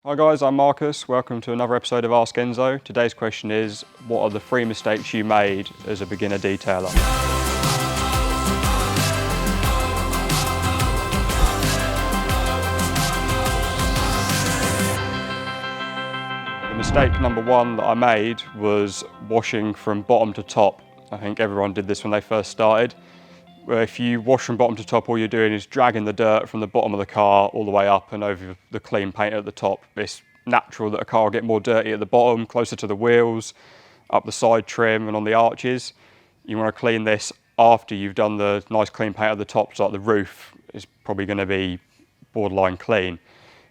Hi guys, I'm Marcus. Welcome to another episode of Ask AENSO. Today's question is, what are the 3 mistakes you made as a beginner detailer? The mistake number 1 that I made was washing from bottom to top. I think everyone did this when they first started. Where if you wash from bottom to top, all you're doing is dragging the dirt from the bottom of the car all the way up and over the clean paint at the top. It's natural that a car will get more dirty at the bottom, closer to the wheels, up the side trim and on the arches. You want to clean this after you've done the nice clean paint at the top, so like the roof is probably going to be borderline clean.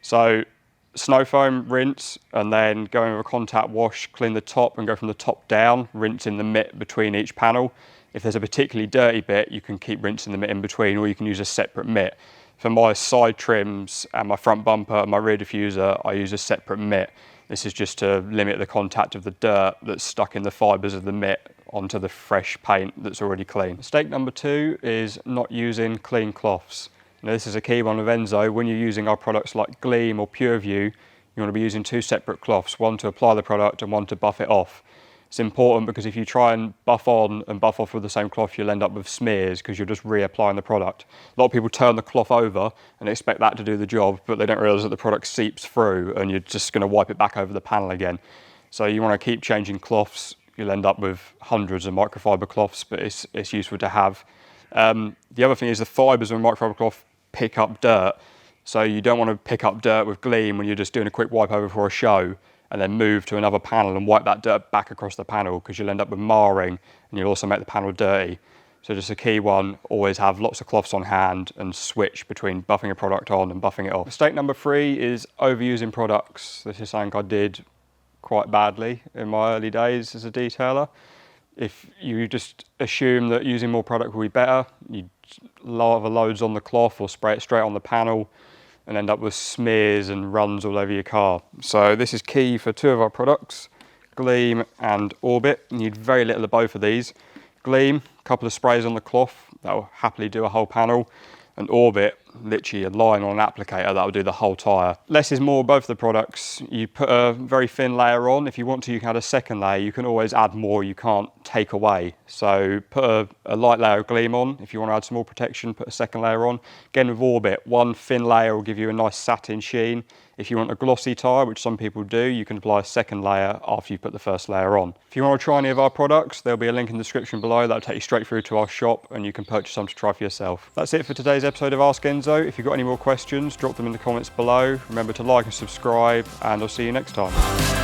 So snow foam, rinse, and then go in with a contact wash, clean the top and go from the top down, rinse in the mitt between each panel. If there's a particularly dirty bit, you can keep rinsing the mitt in between, or you can use a separate mitt. For my side trims and my front bumper and my rear diffuser, I use a separate mitt. This is just to limit the contact of the dirt that's stuck in the fibres of the mitt onto the fresh paint that's already clean. Mistake number 2 is not using clean cloths. Now this is a key one with AENSO. When you're using our products like Gleam or PureView, you want to be using 2 separate cloths, one to apply the product and one to buff it off. It's important because if you try and buff on and buff off with the same cloth, you'll end up with smears because you're just reapplying the product. A lot of people turn the cloth over and expect that to do the job, but they don't realise that the product seeps through and you're just going to wipe it back over the panel again. So you want to keep changing cloths. You'll end up with hundreds of microfiber cloths, but it's useful to have. The other thing is the fibres of a microfiber cloth pick up dirt. So you don't want to pick up dirt with Gleam when you're just doing a quick wipe over for a show, and then move to another panel and wipe that dirt back across the panel, because you'll end up with marring and you'll also make the panel dirty. So just a key one, always have lots of cloths on hand and switch between buffing a product on and buffing it off. Mistake number 3 is overusing products. This is something I did quite badly in my early days as a detailer. If you just assume that using more product will be better, you lather loads on the cloth or spray it straight on the panel and end up with smears and runs all over your car. So this is key for 2 of our products, Gleam and Orbit. You need very little of both of these. Gleam, a couple of sprays on the cloth, that will happily do a whole panel. And Orbit, literally lying on an applicator, that will do the whole tyre. Less is more, both the products. You put a very thin layer on. If you want to, you can add a second layer. You can always add more, you can't take away. So put a light layer of Gleam on. If you want to add some more protection, put a second layer on. Again with Orbit, one thin layer will give you a nice satin sheen. If you want a glossy tyre, which some people do, you can apply a second layer after you put the first layer on. If you want to try any of our products, there'll be a link in the description below that'll take you straight through to our shop and you can purchase some to try for yourself. That's it for today's episode of Ask AENSO. If you've got any more questions, drop them in the comments below. Remember to like and subscribe, and I'll see you next time.